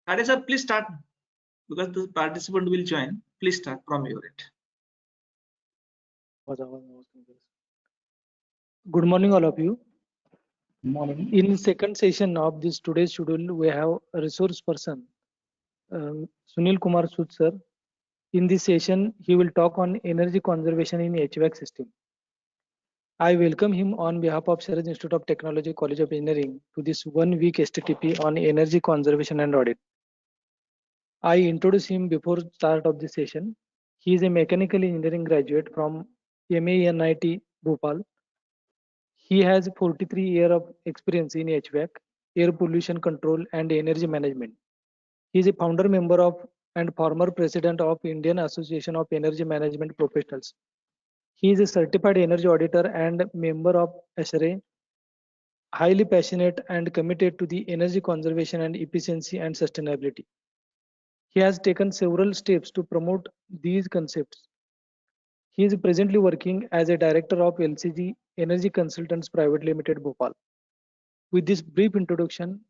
Ade sir, please start because the participant will join. Please start from your end. Good morning, all of you. Good morning. In second session of this today's schedule, we have a resource person, Sunil Kumar Sood sir. In this session, he will talk on energy conservation in HVAC system. I welcome him on behalf of Sharad Institute of Technology, College of Engineering to this 1 week STTP on energy conservation and audit. I introduce him before start of the session. He is a mechanical engineering graduate from MANIT Bhopal. He has 43 years of experience in HVAC, air pollution control and energy management. He is a founder member of and former president of Indian Association of Energy Management Professionals. He is a certified energy auditor and member of SRA, highly passionate and committed to the energy conservation and efficiency and sustainability. He has taken several steps to promote these concepts. He is presently working as a director of LCG Energy Consultants Private Limited, Bhopal. With this brief introduction,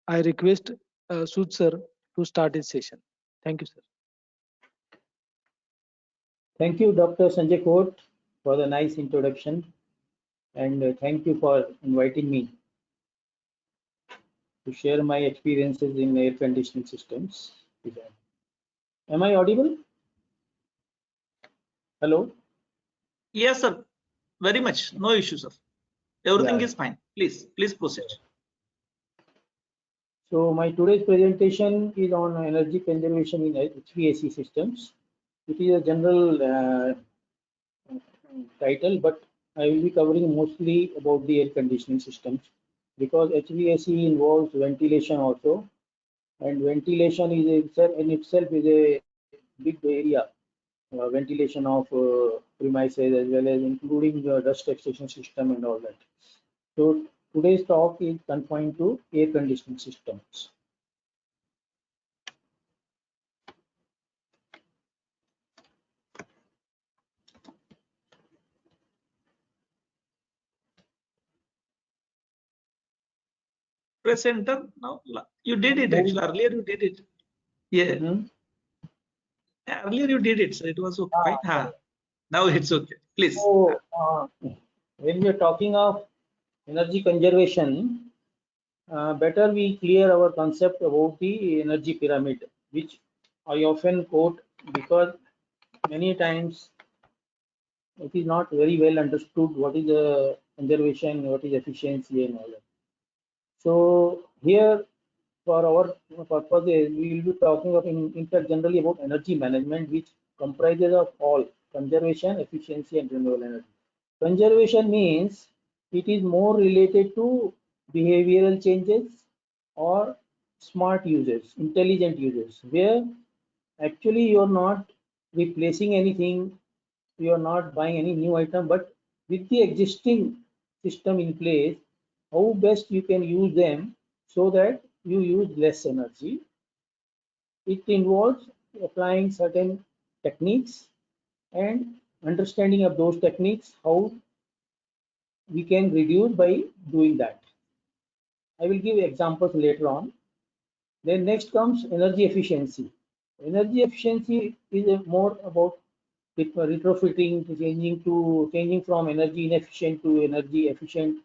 I request Sood sir to start his session. Thank you, sir. Thank you, Dr. Sanjay Kote, for the nice introduction, and thank you for inviting me to share my experiences in air conditioning systems. Am I audible? Hello? Yes, sir. Very much. No issue, sir. Everything Yeah. is fine. Please proceed. So my today's presentation is on energy conservation in HVAC systems. It is a general title, but I will be covering mostly about the air conditioning systems because HVAC involves ventilation also, and ventilation is in itself is a big area. Ventilation of premises as well as including the dust extraction system and all that. So today's talk is confined to air conditioning systems. Press enter now. You did it actually. Earlier you did it. Yeah. Earlier you did it, so it was okay. Fine. Now it's okay. Please. So when we are talking of energy conservation, better we clear our concept about the energy pyramid, which I often quote because many times it is not very well understood what is the conservation, what is efficiency and all that. So here for our purposes, we will be talking of in fact generally about energy management, which comprises of all conservation, efficiency and renewable energy. Conservation means it is more related to behavioral changes or smart uses, intelligent uses, where actually you are not replacing anything, you are not buying any new item, but with the existing system in place, how best you can use them so that you use less energy. It involves applying certain techniques and understanding of those techniques, how we can reduce by doing that. I will give examples later on. Then next comes energy efficiency. Energy efficiency is more about retrofitting, changing from energy inefficient to energy efficient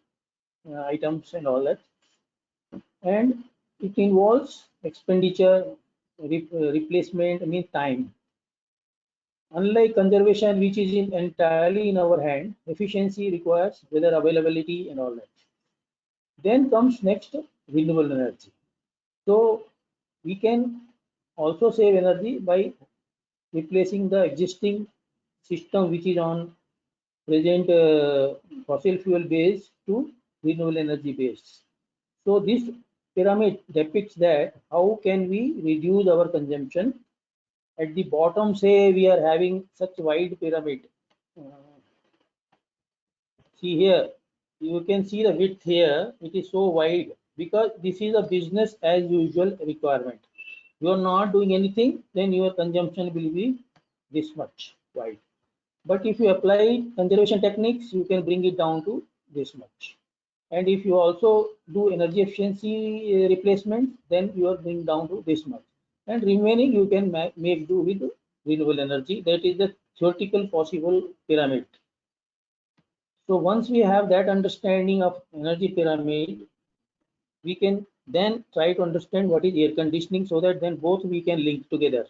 items and all that. And it involves expenditure, replacement, time. Unlike conservation, which is entirely in our hand, efficiency requires weather availability and all that. Then comes next renewable energy. So we can also save energy by replacing the existing system which is on present fossil fuel based to renewable energy based. So this pyramid depicts that how can we reduce our consumption. At the bottom, say we are having such wide pyramid. See here, you can see the width here. It is so wide because this is a business as usual requirement. You are not doing anything, then your consumption will be this much wide. But if you apply conservation techniques, you can bring it down to this much. And if you also do energy efficiency replacement, then you are going down to this much. And remaining you can make do with renewable energy. That is the theoretical possible pyramid. So once we have that understanding of energy pyramid, we can then try to understand what is air conditioning, so that then both we can link together.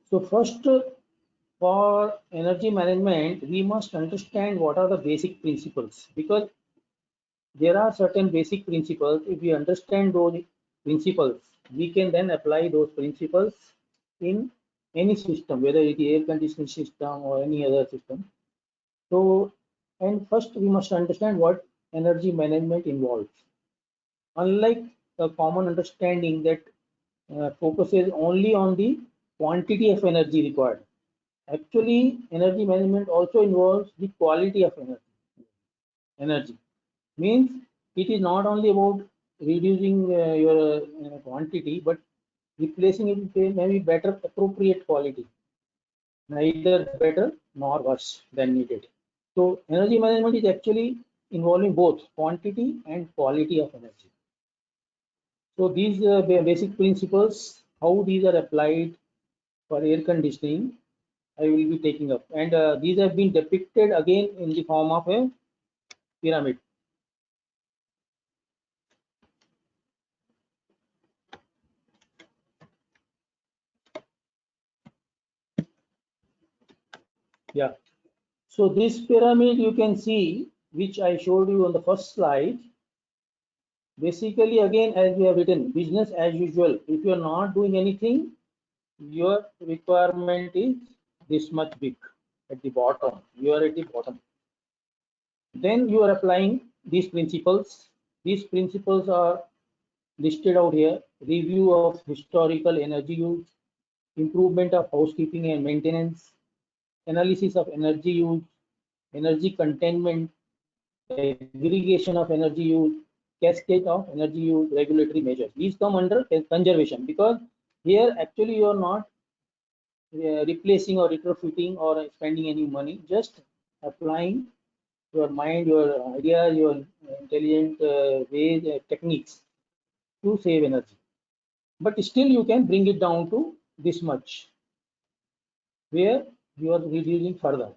So first, for energy management, we must understand what are the basic principles, because there are certain basic principles. If we understand those principles, we can then apply those principles in any system, whether it is air conditioning system or any other system. So, and first we must understand what energy management involves. Unlike the common understanding that focuses only on the quantity of energy required, actually energy management also involves the quality of energy. Means it is not only about reducing your quantity, but replacing it with maybe better appropriate quality, neither better nor worse than needed. So energy management is actually involving both quantity and quality of energy. So these basic principles, how these are applied for air conditioning, I will be taking up, and these have been depicted again in the form of a pyramid. Yeah. So this pyramid you can see, which I showed you on the first slide. Basically, again, as we have written, business as usual. If you are not doing anything, your requirement is this much big at the bottom. You are at the bottom. Then you are applying these principles. These principles are listed out here: review of historical energy use, improvement of housekeeping and maintenance, analysis of energy use, energy containment, aggregation of energy use, cascade of energy use, regulatory measures. These come under conservation, because here actually you are not replacing or retrofitting or spending any money, just applying your mind, your ideas, your intelligent ways, techniques to save energy. But still you can bring it down to this much, where you are reducing further.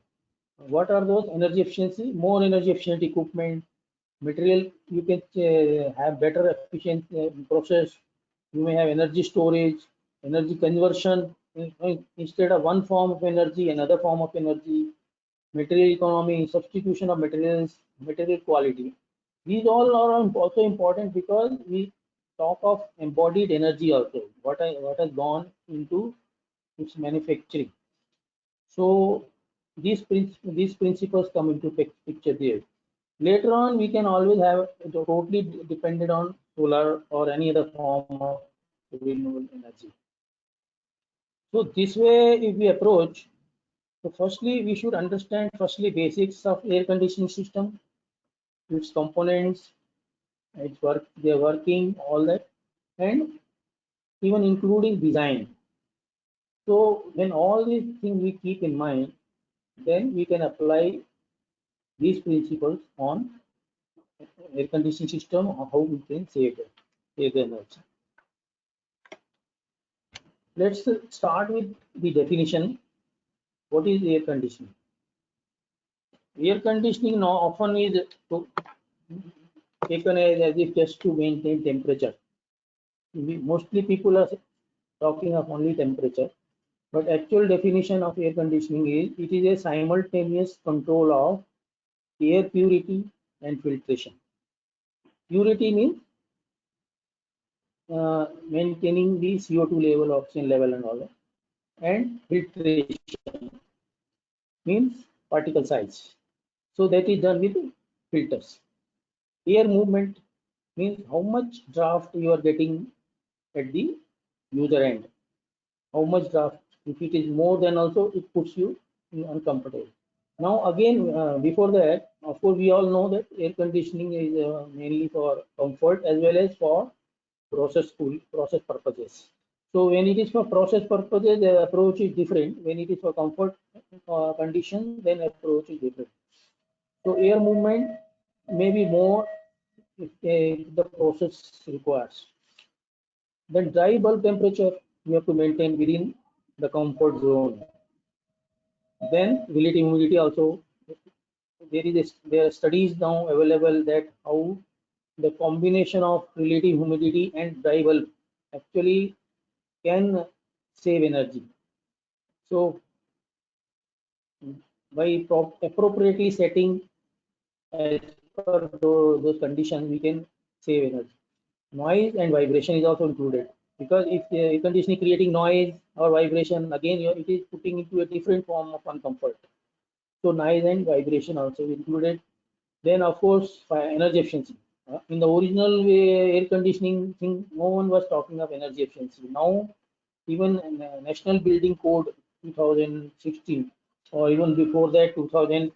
What are those? Energy efficiency, more energy efficient equipment, material, you can have better efficient process. You may have energy storage, energy conversion, instead of one form of energy, another form of energy, material economy, substitution of materials, material quality. These all are also important, because we talk of embodied energy also, what has gone into its manufacturing. So these principles come into picture there. Later on, we can always have totally dependent on solar or any other form of renewable energy. So this way, if we approach, so firstly, we should understand firstly basics of air conditioning system, its components, its work, their working, all that, and even including design. So when all these things we keep in mind, then we can apply these principles on air conditioning system, or how we can save the energy. Let's start with the definition. What is air conditioning? Air conditioning now often is taken as if just to maintain temperature. Mostly people are talking of only temperature, but actual definition of air conditioning is it is a simultaneous control of air purity and filtration. Purity means maintaining the CO2 level, oxygen level, and all that, and filtration means particle size. So that is done with filters. Air movement means how much draft you are getting at the user end. How much draft? If it is more, then also it puts you uncomfortable. Now again, before that, of course, we all know that air conditioning is mainly for comfort as well as for process purposes. So when it is for process purposes, the approach is different. When it is for comfort condition, then approach is different. So air movement may be more if the process requires. Then dry bulb temperature you have to maintain within the comfort zone. Then relative humidity also, there are studies now available that how the combination of relative humidity and dry bulb actually can save energy. So by appropriately setting as per those conditions, we can save energy. Noise and vibration is also included, because if air conditioning creating noise or vibration, again it is putting into a different form of uncomfort. So noise and vibration also included. Then of course energy efficiency. In the original air conditioning thing, no one was talking of energy efficiency. Now even National Building Code 2016, or even before that 2000,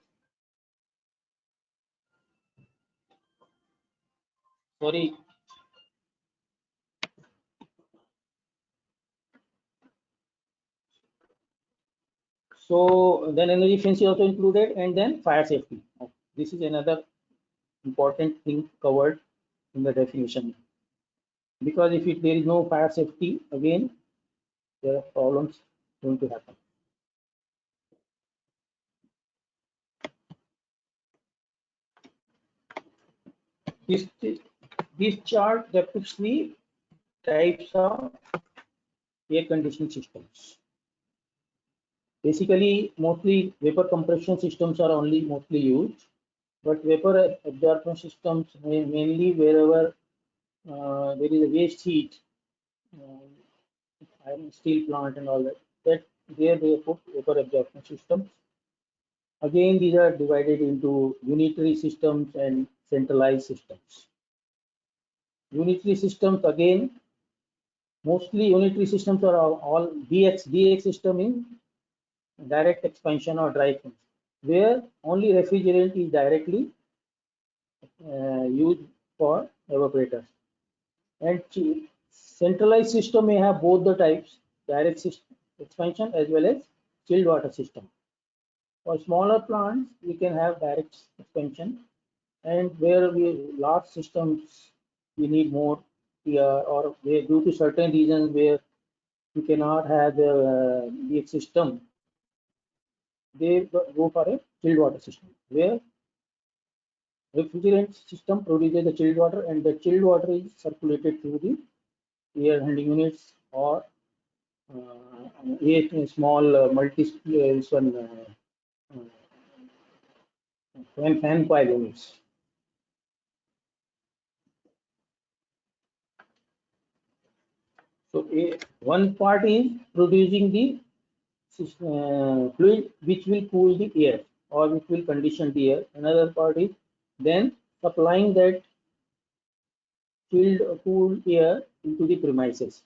sorry, so then energy efficiency also included, and then fire safety. This is another important thing covered in the definition, because if there is no fire safety, again there are problems going to happen. This chart depicts the types of air conditioning systems. Basically, mostly vapor compression systems are only mostly used, but vapor absorption systems mainly wherever there is a waste heat, iron steel plant and all that. That there they put vapor absorption systems. Again, these are divided into unitary systems and centralized systems. Unitary systems, again, mostly unitary systems are all DX system in direct expansion or dry expansion, where only refrigerant is directly used for evaporators. And centralized system may have both the types, direct expansion as well as chilled water system. For smaller plants, we can have direct expansion, and where we large systems, we need more or due to certain reasons where you cannot have the DX system, they go for a chilled water system, where refrigerant system produces the chilled water, and the chilled water is circulated through the air handling units or a small fan coil units. So one part is producing the fluid which will cool the air or which will condition the air. Another part is then supplying that chilled cool air into the premises.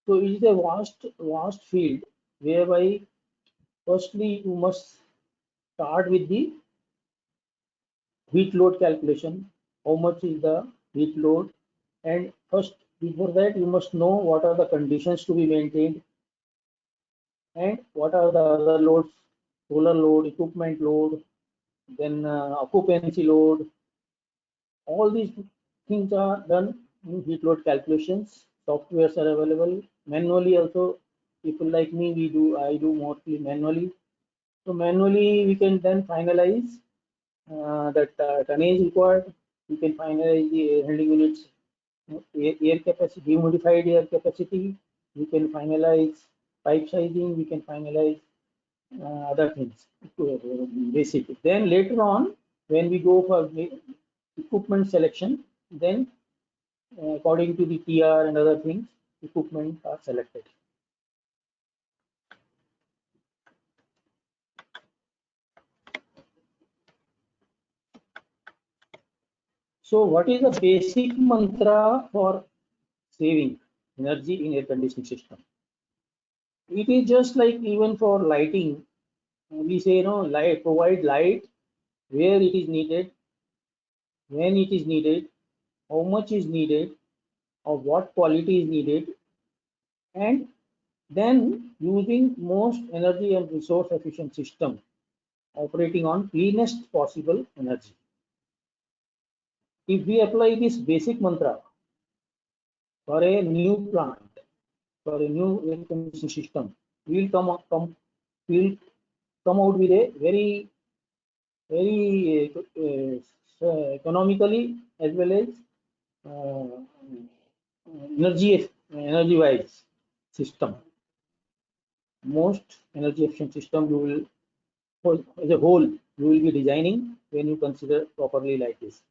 So it is a vast field, whereby firstly you must start with the heat load calculation. How much is the heat load? And first, before that, you must know what are the conditions to be maintained and what are the other loads: solar load, equipment load, then occupancy load. All these things are done in heat load calculations. Softwares are available manually also. People like me, I do mostly manually. So manually, we can then finalize that tonnage required. We can finalize the air handling units, air capacity, humidified air capacity. We can finalize pipe sizing. We can finalize other things, basic. Then later on, when we go for equipment selection, then according to the TR and other things, equipment are selected. So what is the basic mantra for saving energy in air conditioning system? It is just like even for lighting, we say, provide light where it is needed, when it is needed, how much is needed, of what quality is needed, and then using most energy and resource efficient system operating on cleanest possible energy. If we apply this basic mantra for a new plant, for a new air conditioning system, we will we'll come out with a very economically as well as energy wise system. Most energy efficient system you will, as a whole, you will be designing when you consider properly like this.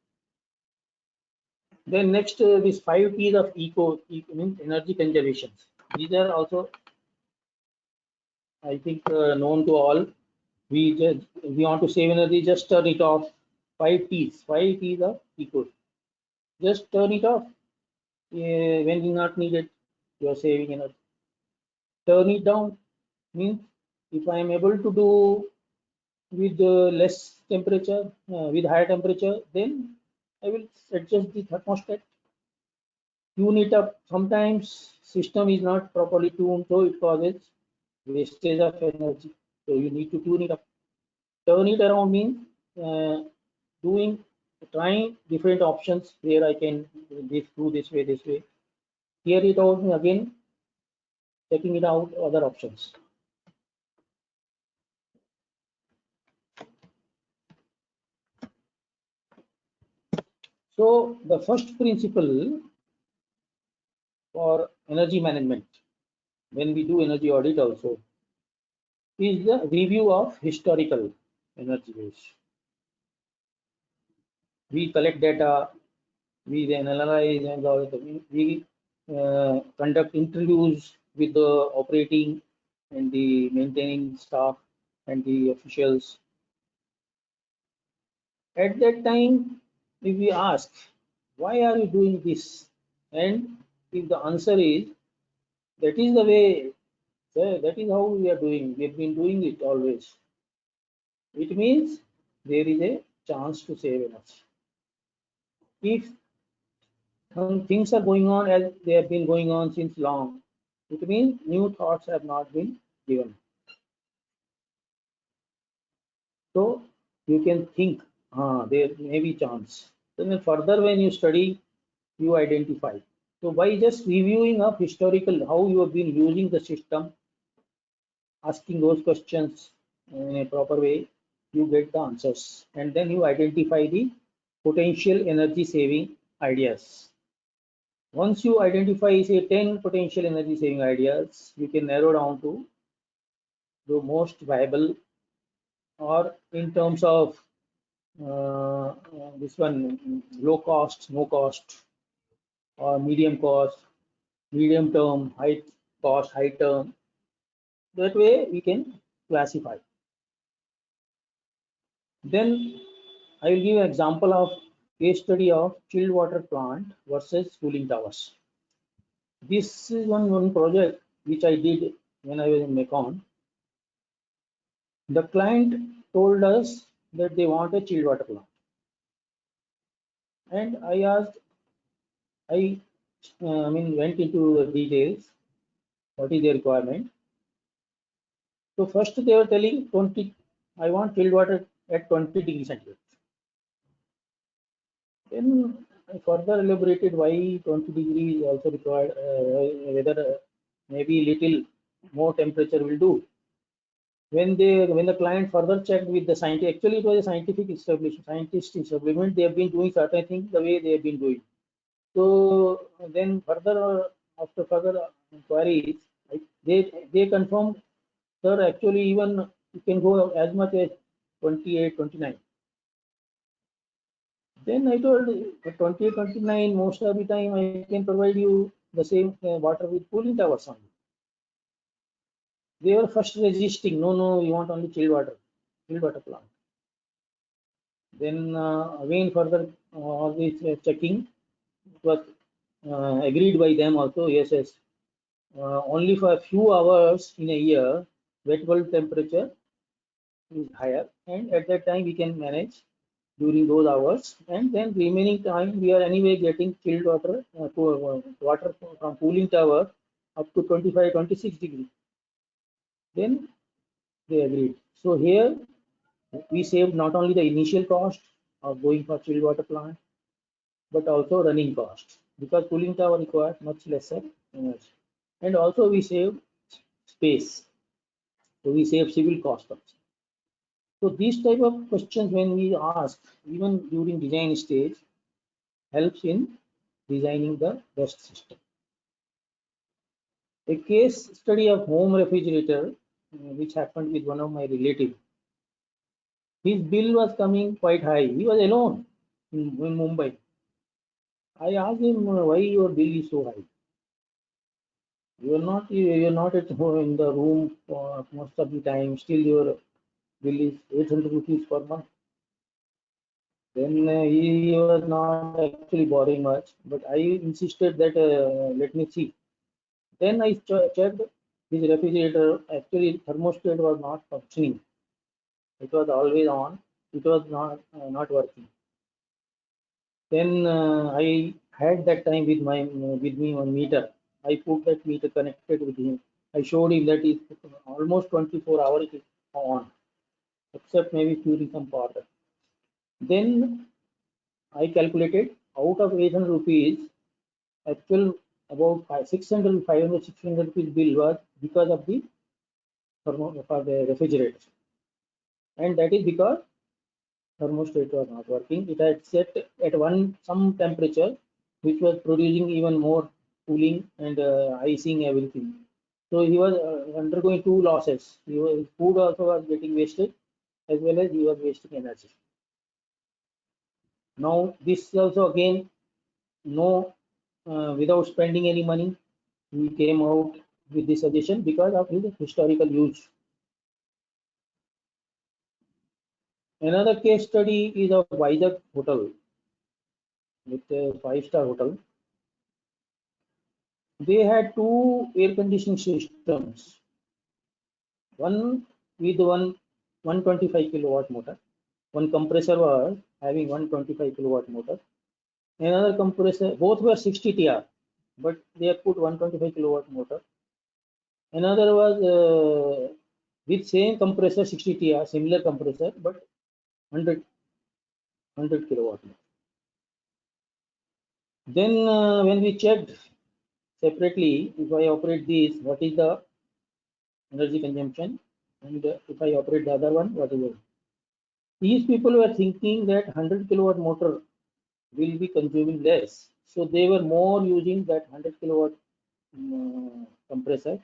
Then next, these 5 T's of eco means energy conservation. These are also, I think, known to all. We want to save energy, just turn it off. 5 T's of eco. Just turn it off when it's not needed. You are saving energy. Turn it down means if I am able to do with less temperature, with higher temperature, then I will adjust the thermostat. Tune it up. Sometimes system is not properly tuned, so it causes wastage of energy. So you need to tune it up. Turn it around means trying different options where I can do this way. Clear it out again, checking it out other options. So the first principle for energy management, when we do energy audit also, is the review of historical energy use. We collect data, we then analyze, and we conduct interviews with the operating and the maintaining staff and the officials. At that time, if we ask, why are you doing this? And if the answer is, that is the way, that is how we are doing, we have been doing it always, it means there is a chance to save energy. If things are going on as they have been going on since long, it means new thoughts have not been given. So you can think, there may be chance. Then further when you study, you identify. So by just reviewing of historical, how you have been using the system, asking those questions in a proper way, you get the answers. And then you identify the potential energy saving ideas. Once you identify, say, 10 potential energy saving ideas, you can narrow down to the most viable, or in terms of this one, low cost, no cost, or medium cost, medium term, high cost, high term. That way we can classify. Then I will give an example of case study of chilled water plant versus cooling towers. This is one project which I did when I was in Mekong. The client told us that they want a chilled water plant, and I asked, I went into the details, what is the requirement. So first they were telling 20, I want chilled water at 20 degrees centigrade. Then I further elaborated why 20 degrees also required, whether maybe little more temperature will do. When the client further checked with the scientist, actually it was a scientific establishment, scientist establishment, they have been doing certain things the way they have been doing. So then after further inquiries, they confirmed, sir, actually even you can go as much as 28, 29. Then I told, at 28, 29, most of the time I can provide you the same water with cooling towers only. They were first resisting, no, you want only chilled water plant. Then again further all this checking, it was agreed by them also, yes, only for a few hours in a year, wet bulb temperature is higher, and at that time we can manage during those hours, and then remaining time we are anyway getting chilled water, water from cooling tower up to 25-26 degrees. Then they agreed. So here we saved not only the initial cost of going for chilled water plant, but also running cost, because cooling tower requires much lesser energy. And also we save space, so we save civil cost also. So these type of questions when we ask, even during design stage, helps in designing the best system. A case study of home refrigerator, which happened with one of my relatives. His bill was coming quite high. He was alone in Mumbai. I asked him, why your bill is so high? You're not at home in the room for most of the time. Still your bill is 800 rupees per month. Then he was not actually borrowing much, but I insisted that let me see. Then I checked his refrigerator. Actually, thermostat was not functioning. It was always on. It was not working. Then I had that time with me one meter. I put that meter connected with him. I showed him that it's almost 24 hours it is on, except maybe during some power. Then I calculated out of 800 rupees, actual about 600, 500, 600 rupees bill was because of the for the refrigerator, and that is because thermostat was not working. It had set at some temperature, which was producing even more cooling and icing everything. So he was undergoing two losses. His food also was getting wasted, as well as he was wasting energy. Now this also again no without spending any money, he came out with this suggestion because of his historical use. Another case study is of Vizag Hotel, with a 5-star hotel. They had two air conditioning systems, one with 125 kilowatt motor. One compressor was having 125 kilowatt motor. Another compressor, both were 60 TR, but they have put 125 kilowatt motor. Another was with same compressor 60 TR, similar compressor, but 100 kilowatt motor. Then when we checked separately, if I operate this, what is the energy consumption, and if I operate the other one, what is it? These people were thinking that 100 kilowatt motor will be consuming less, so they were more using that 100 kilowatt compressor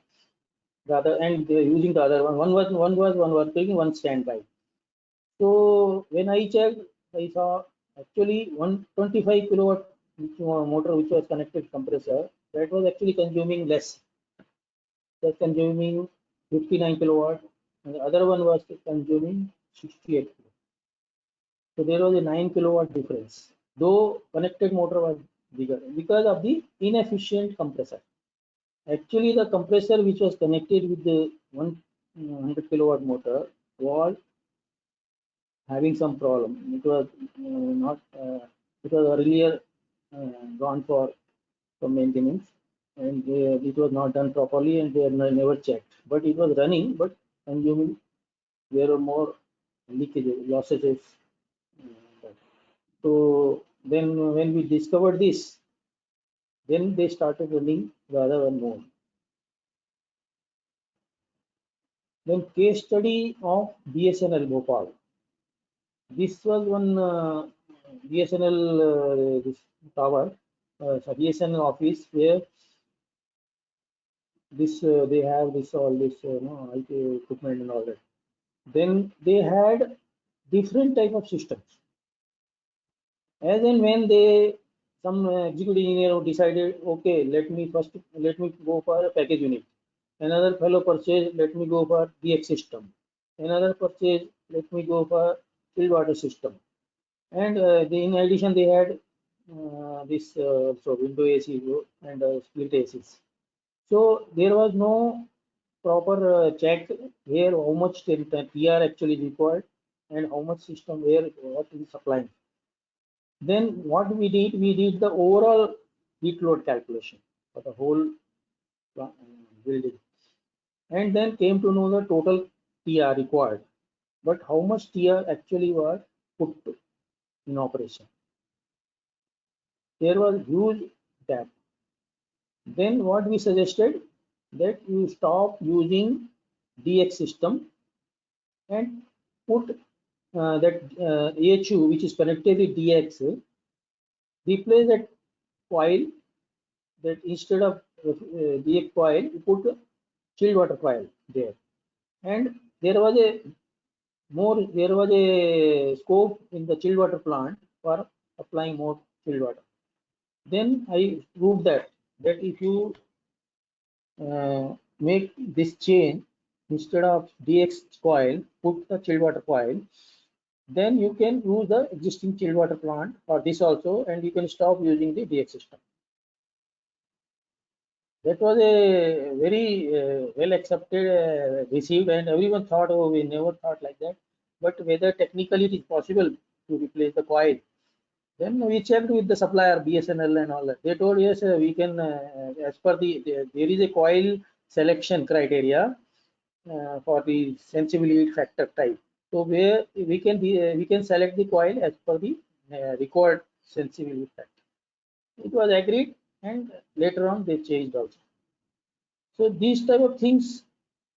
rather, and they were using the other one. One was working, one standby. So when I checked, I saw actually 125 kilowatt motor which was connected compressor, that was actually consuming less. It was consuming 59 kilowatt, and the other one was consuming 68 kilowatt. So there was a 9 kilowatt difference, though connected motor was bigger because of the inefficient compressor. Actually, the compressor which was connected with the 100 kilowatt motor was having some problem. It was not. It was earlier gone for maintenance, and it was not done properly, and they had never checked. But it was running, but consuming. There were more leakages, losses. So then, when we discovered this, then they started running the other one more. Then case study of BSNL Bhopal. This was one BSNL this tower, BSNL office, where this they have this all this IT equipment and all that. Then they had different type of systems. As and when some executive engineer decided, okay, let me go for a package unit. Another fellow purchase, let me go for DX system. Another purchase, let me go for chilled water system. And in addition, they had this so window AC and split ACs. So there was no proper check here how much TR actually required, and how much system where what is supplying. Then what we did the overall heat load calculation for the whole building, and then came to know the total TR required, but how much TR actually was put in operation. There was huge gap. Then what we suggested that you stop using DX system and put that AHU which is connected with DX, replace that coil, that instead of DX coil you put a chilled water coil there, and there was a scope in the chilled water plant for applying more chilled water. Then I proved that if you make this change, instead of DX coil put the chilled water coil, then you can use the existing chilled water plant for this also, and you can stop using the DX system. That was a very well accepted, received, and everyone thought, oh, we never thought like that. But whether technically it is possible to replace the coil, then we checked with the supplier BSNL and all that. They told yes, we can, as per there is a coil selection criteria for the sensibility factor type. So where we can select the coil as per the required sensibility factor. It was agreed, and later on they changed also. So these type of things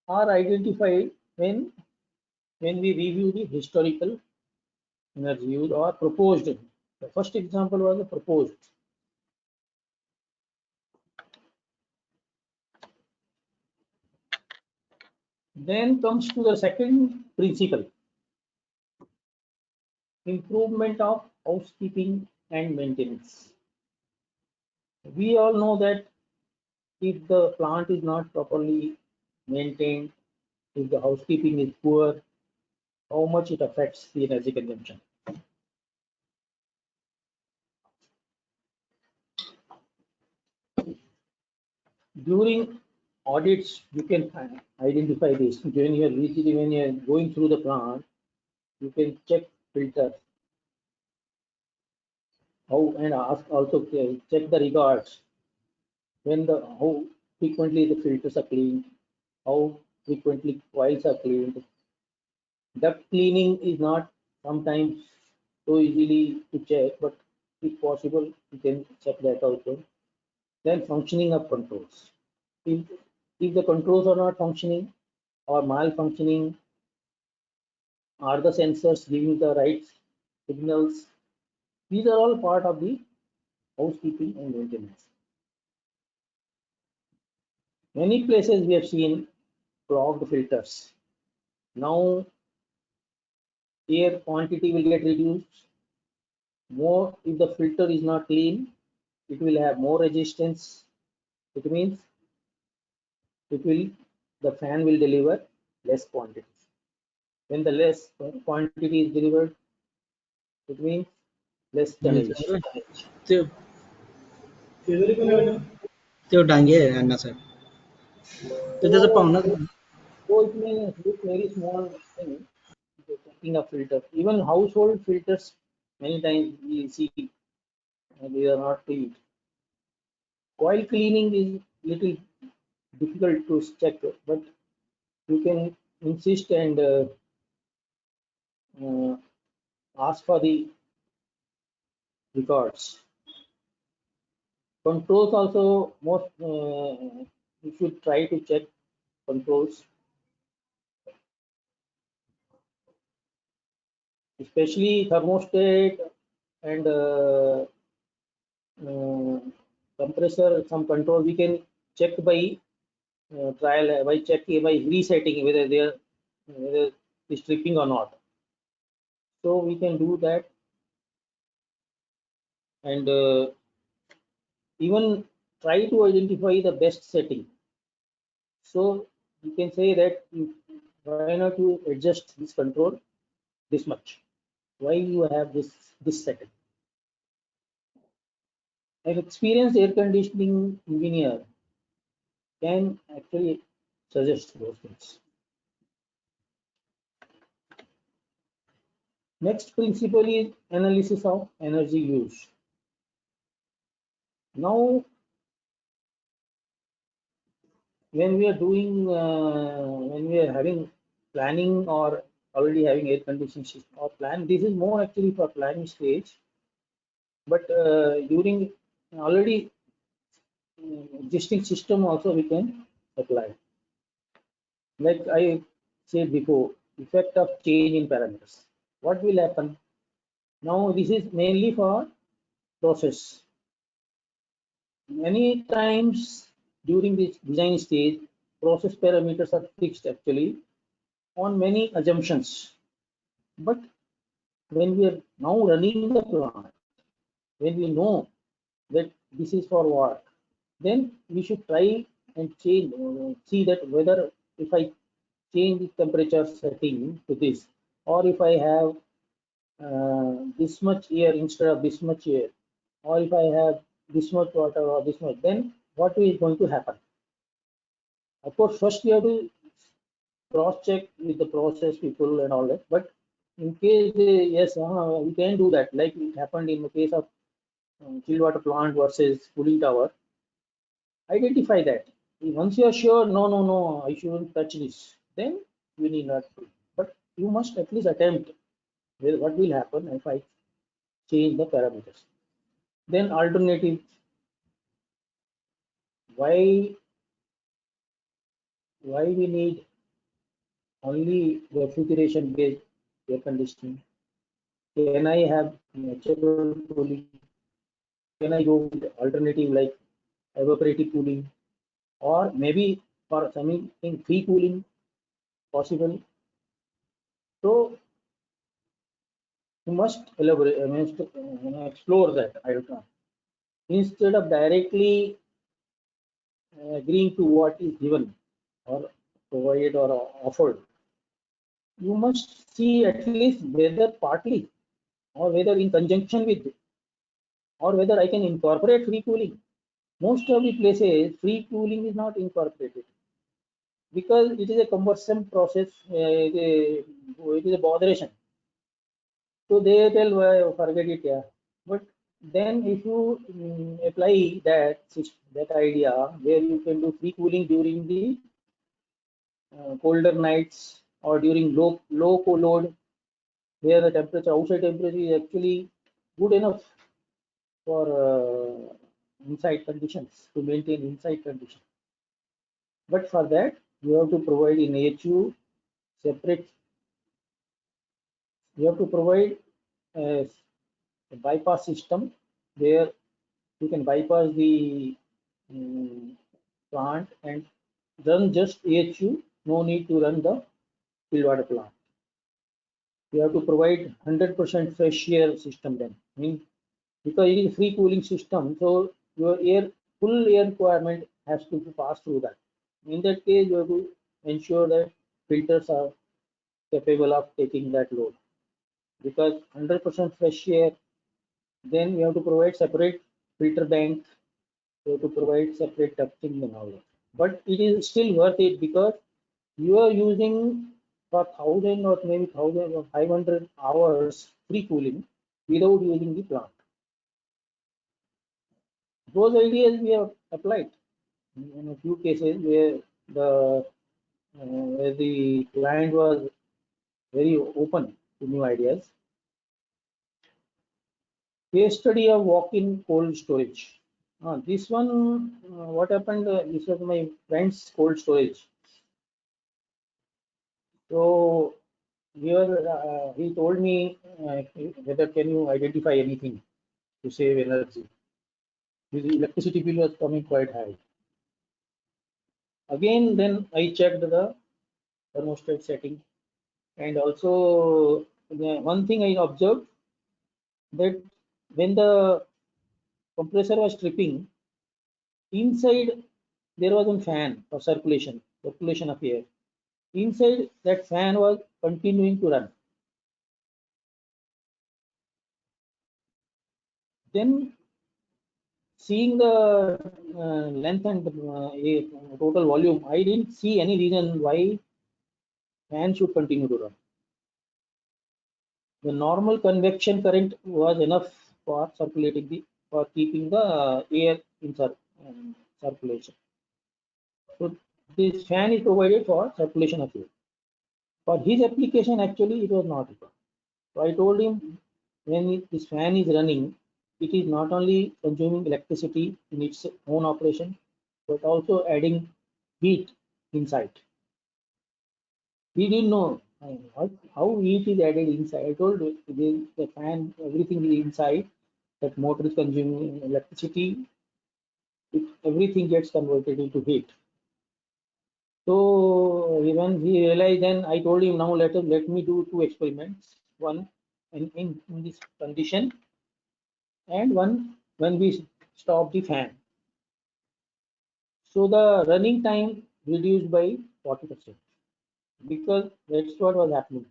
are identified when we review the historical energy use or proposed. The first example was the proposed. Then comes to the second principle, improvement of housekeeping and maintenance. We all know that if the plant is not properly maintained, if the housekeeping is poor, how much it affects the energy consumption. During audits, you can identify this. When you are going through the plant, you can check filter, how, and ask also check the regards, when the how frequently the filters are cleaned, how frequently coils are cleaned. Duct cleaning is not sometimes so easily to check, but if possible, you can check that also. Then functioning of controls. If the controls are not functioning or malfunctioning, are the sensors giving the right signals? These are all part of the housekeeping and maintenance. Many places we have seen clogged filters. Now air quantity will get reduced. More, if the filter is not clean, it will have more resistance. It means the fan will deliver less quantity. When the less quantity is delivered, it means less tonnage. ते ते डांगे अण्णा साहेब तर त्याचं पाहुणा So it may look very small thing, checking a filter. Even household filters, many times we see they are not cleaned. Coil cleaning is little difficult to check, but you can insist and ask for the records. Controls also, most you should try to check controls, especially thermostat and compressor. Some control we can check by trial, by checking, by resetting whether it's tripping or not. So we can do that, and even try to identify the best setting. So you can say that why not you adjust this control this much? Why you have this setting? An experienced air conditioning engineer can actually suggest those things. Next principle is analysis of energy use. Now, when we are doing, when we are having planning or already having air conditioning system or plan, this is more actually for planning stage. But during already existing system also we can apply. Like I said before, effect of change in parameters. What will happen? Now this is mainly for process. Many times during this design stage, process parameters are fixed actually on many assumptions. But when we are now running the plant, when we know that this is for what, then we should try and change, see that whether if I change the temperature setting to this, or if I have this much air instead of this much air, or if I have this much water or this much, then what is going to happen? Of course, first you have to cross-check with the process people and all that. But in case, yes, we can do that. Like it happened in the case of chilled water plant versus cooling tower. Identify that. Once you are sure, no, I shouldn't touch this, then we need not do. But you must at least attempt. Well, what will happen if I change the parameters? Then alternative. Why we need only refrigeration based air conditioning? Can I have natural cooling? Can I go with alternative like evaporative cooling, or maybe for something free cooling possible? So you must elaborate, explore that outcome instead of directly agreeing to what is given or provided or offered. You must see at least whether partly or whether in conjunction with, or whether I can incorporate free cooling. Most of the places, free cooling is not incorporated because it is a cumbersome process. It is a botheration. So they tell, well, forget it, yeah. But then if you apply that idea where you can do free cooling during the colder nights or during low load, where the temperature, outside temperature is actually good enough for inside conditions, to maintain inside conditions. But for that, you have to provide in HU separate, you have to provide a bypass system where you can bypass the plant and run just HU, no need to run the chilled water plant. You have to provide 100% fresh air system then. Because it is a free cooling system, so your full air requirement has to pass through that. In that case, you have to ensure that filters are capable of taking that load. Because 100% fresh air, then you have to provide separate filter bank, you have to provide separate ducting and all that. But it is still worth it because you are using for 1,000 or maybe 1,000 or 500 hours free cooling without using the plant. Those ideas we have applied in a few cases where the client was very open to new ideas. Case study of walk-in cold storage. This one, what happened? This was my friend's cold storage. So here he told me whether can you identify anything to save energy. His electricity bill was coming quite high. Again, then I checked the thermostat setting, and also one thing I observed that when the compressor was tripping, inside there was a fan for circulation of air. Inside that fan was continuing to run. Then seeing the length and total volume, I didn't see any reason why fan should continue to run. the normal convection current was enough for for keeping the air in circulation. So this fan is provided for circulation of air. For his application, actually, it was not required. So I told him, when this fan is running, it is not only consuming electricity in its own operation, but also adding heat inside. He didn't know how heat is added inside. I told him the fan, everything is inside, that motor is consuming electricity, everything gets converted into heat. So when he realized, then I told him, now let me do two experiments. One in this condition, and one when we stop the fan. So the running time reduced by 40%, because that's what was happening.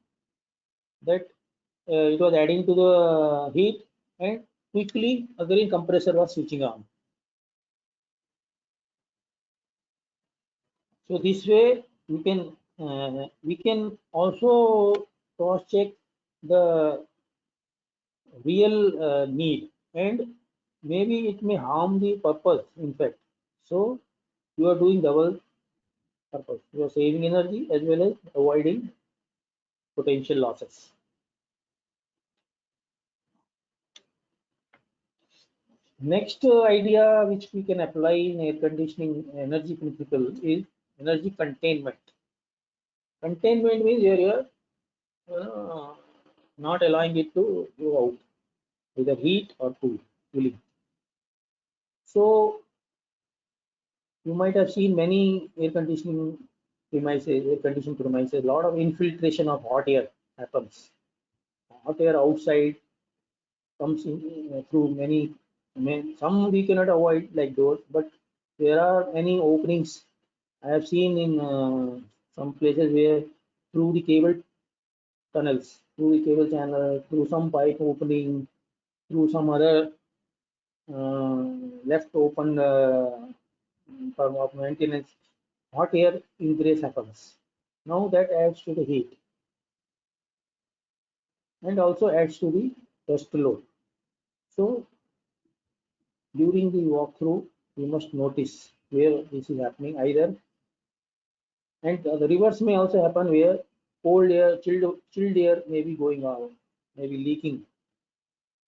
That it was adding to the heat, and quickly again compressor was switching on. So this way we can also cross check the real need, and maybe it may harm the purpose in fact. So you are doing double purpose. You are saving energy as well as avoiding potential losses. Next idea which we can apply in air conditioning energy principle is energy containment. Containment means you are not allowing it to go out, either heat or cooling. So you might have seen many air conditioning premises, a lot of infiltration of hot air happens. Hot air outside comes in through some we cannot avoid like those, but there are many openings. I have seen in some places where through the cable tunnels, through the cable channel, through some pipe opening, through some other left open of maintenance, hot air ingress happens. Now that adds to the heat and also adds to the dust load. So during the walkthrough, we must notice where this is happening either, and the reverse may also happen where cold air, chilled air may be going out, may be leaking.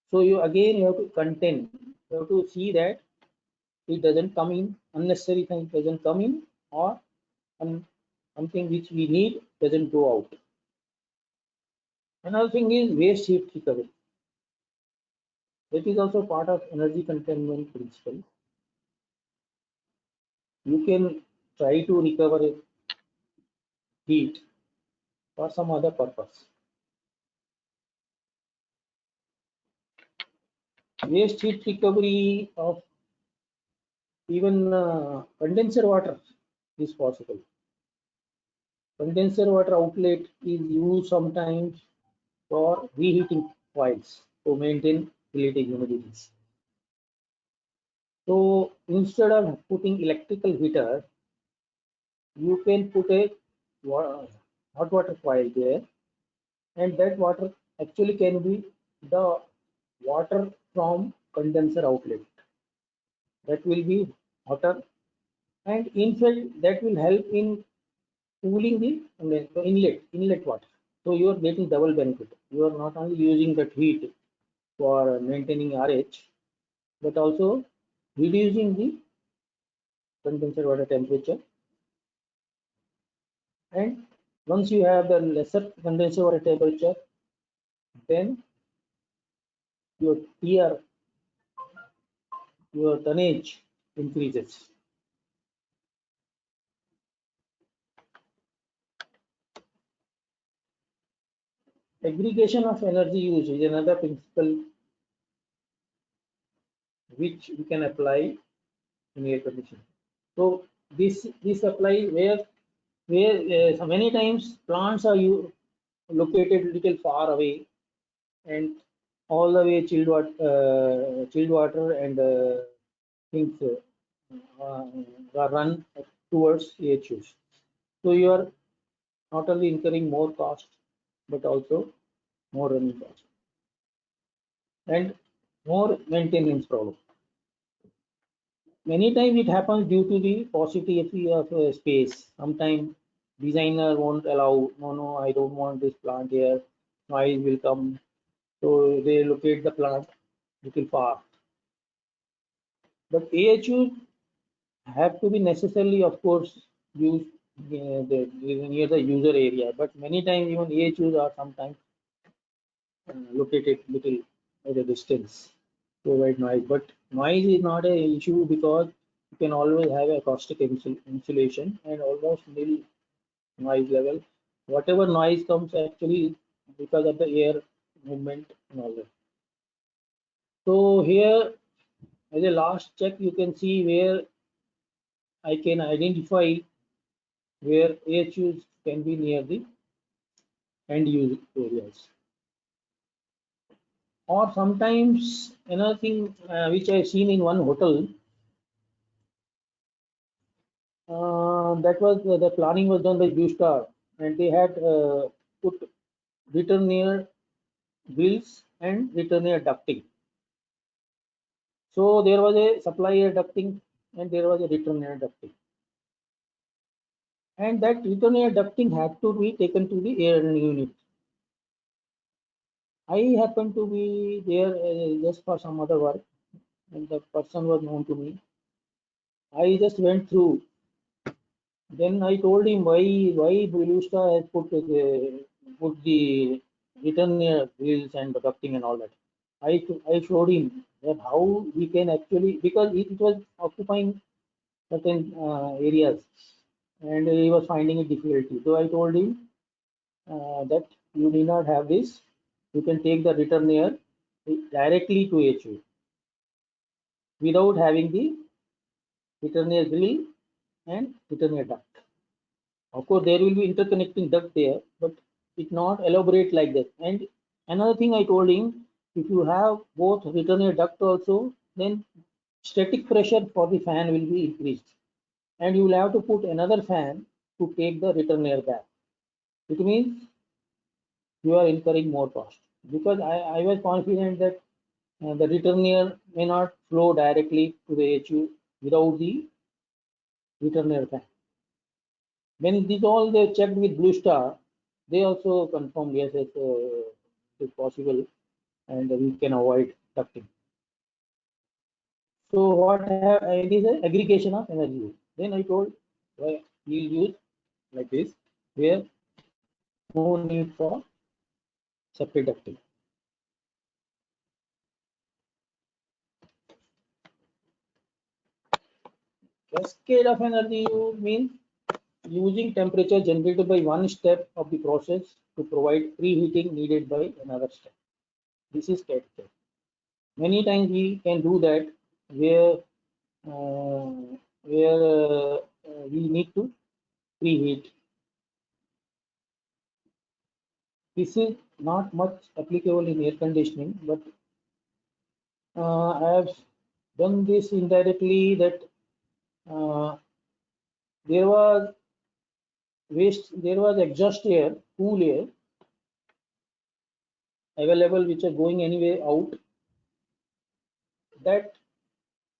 So you have to contain. You have to see that it doesn't come in, unnecessary thing doesn't come in, or something which we need doesn't go out. Another thing is waste heat recovery. That is also part of energy containment principle. You can try to recover heat for some other purpose. Waste heat recovery of even condenser water is possible. Condenser water outlet is used sometimes for reheating coils to maintain relative humidities. So instead of putting electrical heater, you can put a hot water coil there, and that water actually can be the water from condenser outlet. That will be hotter, and in fact that will help in cooling the inlet water. So you are getting double benefit. You are not only using that heat for maintaining RH, but also reducing the condenser water temperature. And once you have the lesser condenser water temperature, then your TR, your tonnage increases. Aggregation of energy use is another principle which we can apply in air conditioning. So this applies where so many times plants are located little far away, and all the way chilled water and things are run towards AHUs. So you are not only incurring more cost, but also more running cost, and more maintenance problem. Many times it happens due to the paucity of space. Sometimes designer won't allow, no, I don't want this plant here, noise will come. So they locate the plant little far. But AHUs have to be necessarily, of course, used near the user area. But many times even AHUs are sometimes located little at a distance to avoid noise. But noise is not an issue because you can always have acoustic insulation and almost nil noise level. Whatever noise comes actually because of the air movement and all that. So here as a last check, you can see where I can identify where AHUs can be near the end use areas. Or sometimes another thing which I've seen in one hotel, that was the planning was done by Blue Star, and they had put return grills and return ducting. So there was a supply air ducting and there was a return air ducting. And that return air ducting had to be taken to the air unit. I happened to be there just for some other work, and the person was known to me. I just went through. Then I told him why Blue Star has put the return grills and the ducting and all that. I showed him that how we can actually, because it was occupying certain areas and he was finding it difficulty. So I told him that you need not have this. You can take the return air directly to HU without having the return air grill and return air duct. Of course, there will be interconnecting duct there, but it not elaborate like that. And another thing I told him, if you have both return air duct also, then static pressure for the fan will be increased. And you will have to put another fan to take the return air back. It means you are incurring more cost. Because I was confident that the return air may not flow directly to the HU without the return air fan. When this all they checked with Blue Star, they also confirmed yes, it is possible and we can avoid ducting. So what it is an aggregation of energy. Then I told we'll use like this, where no need for separate ducting. Cascade of energy means using temperature generated by one step of the process to provide preheating needed by another step. This is cascade. Many times we can do that where we need to preheat. This is not much applicable in air conditioning, but I have done this indirectly that there was exhaust air, cool air available which are going anyway out. That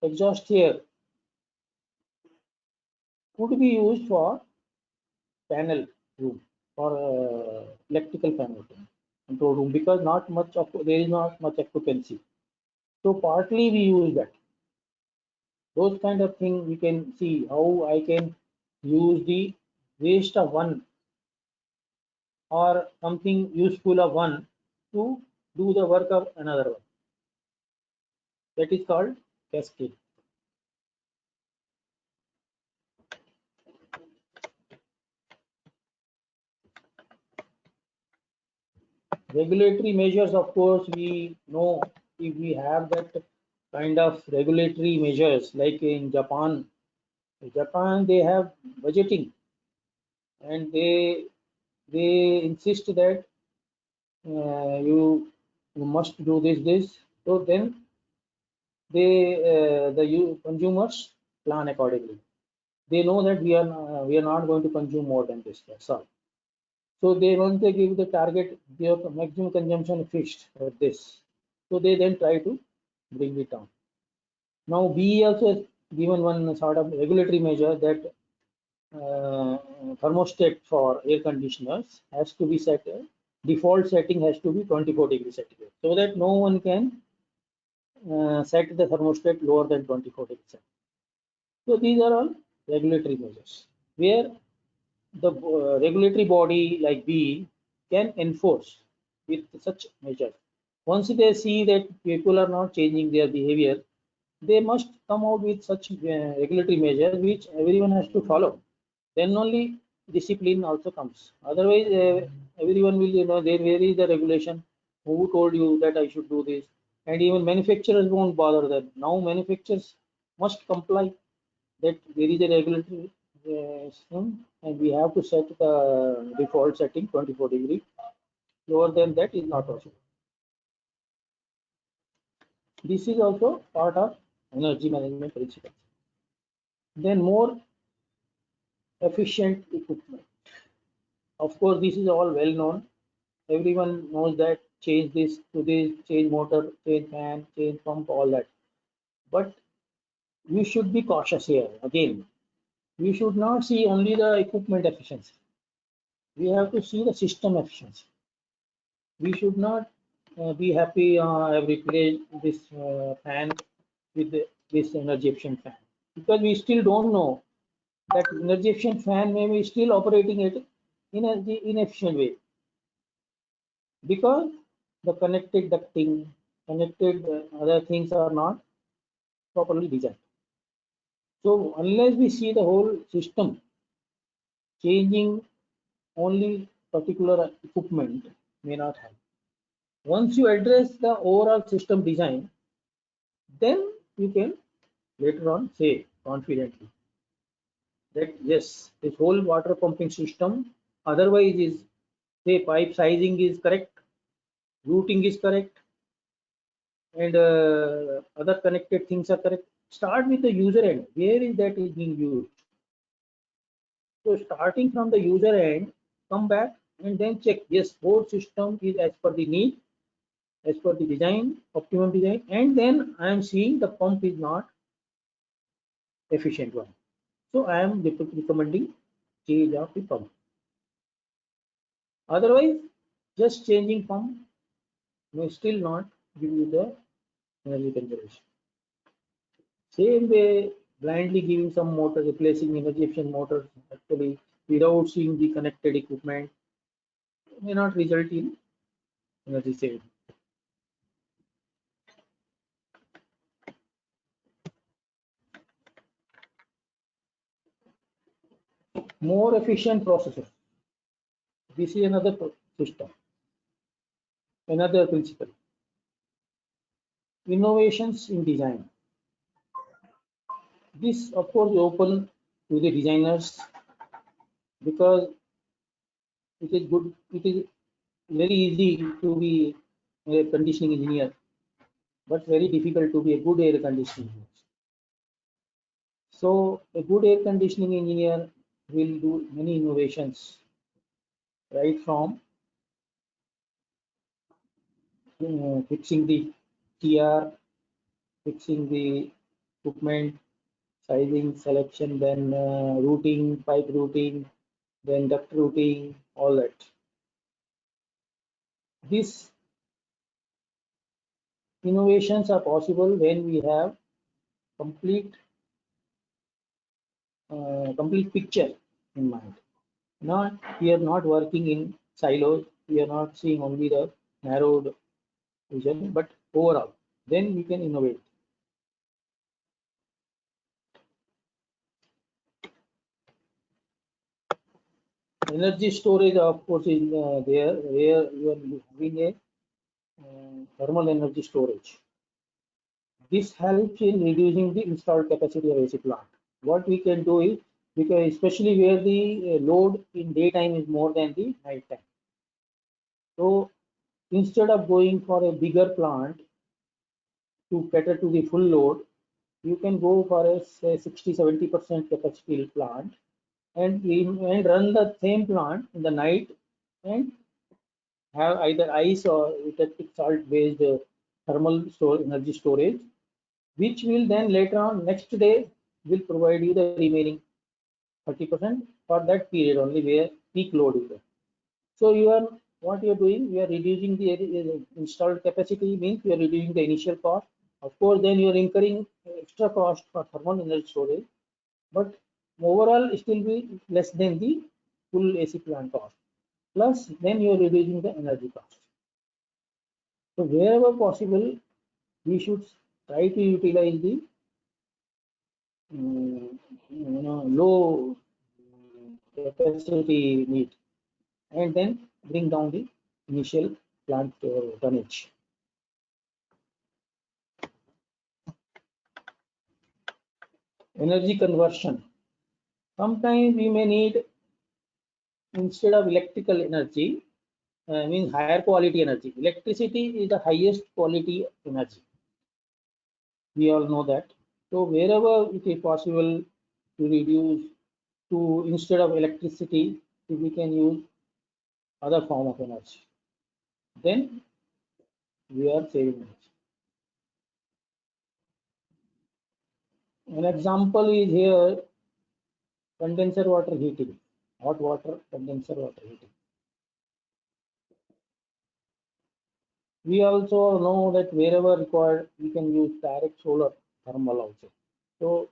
exhaust air could be used for panel room, for electrical panel control room, because there is not much occupancy. So partly we use that. Those kind of thing we can see how I can use the waste of one or something useful of one to do the work of another one. That is called cascade. Regulatory measures, of course, we know if we have that kind of regulatory measures like in Japan. Japan, they have budgeting and they insist that you must do this. So then the consumers plan accordingly. They know that we are not going to consume more than this. That's all. So they once they give the target, their maximum consumption fixed at this. So they then try to bring it down. Now BE also has given one sort of regulatory measure that thermostat for air conditioners has to be set, default setting has to be 24 degrees centigrade, so that no one can set the thermostat lower than 24 degrees centigrade. So these are all regulatory measures where the regulatory body like BE can enforce with such measures. Once they see that people are not changing their behavior, they must come out with such regulatory measures which everyone has to follow. Then only discipline also comes. Otherwise, everyone will, where is the regulation? Who told you that I should do this? And even manufacturers won't bother them. Now manufacturers must comply that there is a regulatory system and we have to set the default setting 24 degree. Lower than that is not possible. This is also part of energy management principles. Then more efficient equipment. Of course, this is all well known. Everyone knows that change this to this, change motor, change fan, change pump, all that. But we should be cautious here. Again, we should not see only the equipment efficiency. We have to see the system efficiency. We should not be happy every place this fan with this energy efficient fan, because we still don't know that energy efficient fan may be still operating it in an inefficient way, because the connected ducting, connected other things are not properly designed. So unless we see the whole system, changing only particular equipment may not help. Once you address the overall system design, then you can later on say confidently that yes, this whole water pumping system otherwise is, say, pipe sizing is correct, routing is correct, and other connected things are correct. Start with the user end. Where is that is being used? So starting from the user end, come back and then check, yes, whole system is as per the need, as per the design, optimum design, and then I am seeing the pump is not efficient one. So I am recommending change of the pump. Otherwise, just changing pump may still not give you the energy conservation. Same way, blindly giving some motor, replacing energy efficient motors actually without seeing the connected equipment may not result in energy saving. More efficient processor. This is another system, another principle. Innovations in design. This, of course, is open to the designers because it is good. It is very easy to be a conditioning engineer, but very difficult to be a good air conditioning engineer. So a good air conditioning engineer will do many innovations, right from fixing the TR, fixing the equipment, sizing, selection, then routing, pipe routing, then duct routing, all that. These innovations are possible when we have complete complete picture in mind. Not we are not working in silos. We are not seeing only the narrowed vision, but overall. Then we can innovate. Energy storage, of course, is there where you are having a thermal energy storage. This helps in reducing the installed capacity of AC plant. What we can do is, because especially where the load in daytime is more than the night time. So instead of going for a bigger plant to cater to the full load, you can go for a say 60-70% capacity plant and run the same plant in the night and have either ice or eutectic salt based thermal energy storage, which will then later on next day will provide you the remaining 30% for that period only where peak load is there. So you are what you are doing, you are reducing the installed capacity, means you are reducing the initial cost. Of course, then you are incurring extra cost for thermal energy storage, but overall it will be less than the full AC plant cost. Plus, then you are reducing the energy cost. So wherever possible, we should try to utilize the low capacity need and then bring down the initial plant tonnage. Energy conversion. Sometimes we may need, instead of electrical energy, means higher quality energy. Electricity is the highest quality energy. We all know that. So wherever it is possible to reduce, to instead of electricity, if we can use other form of energy, then we are saving energy. An example is here, condenser water heating, hot water condenser water heating. We also know that wherever required, we can use direct solar thermal also. So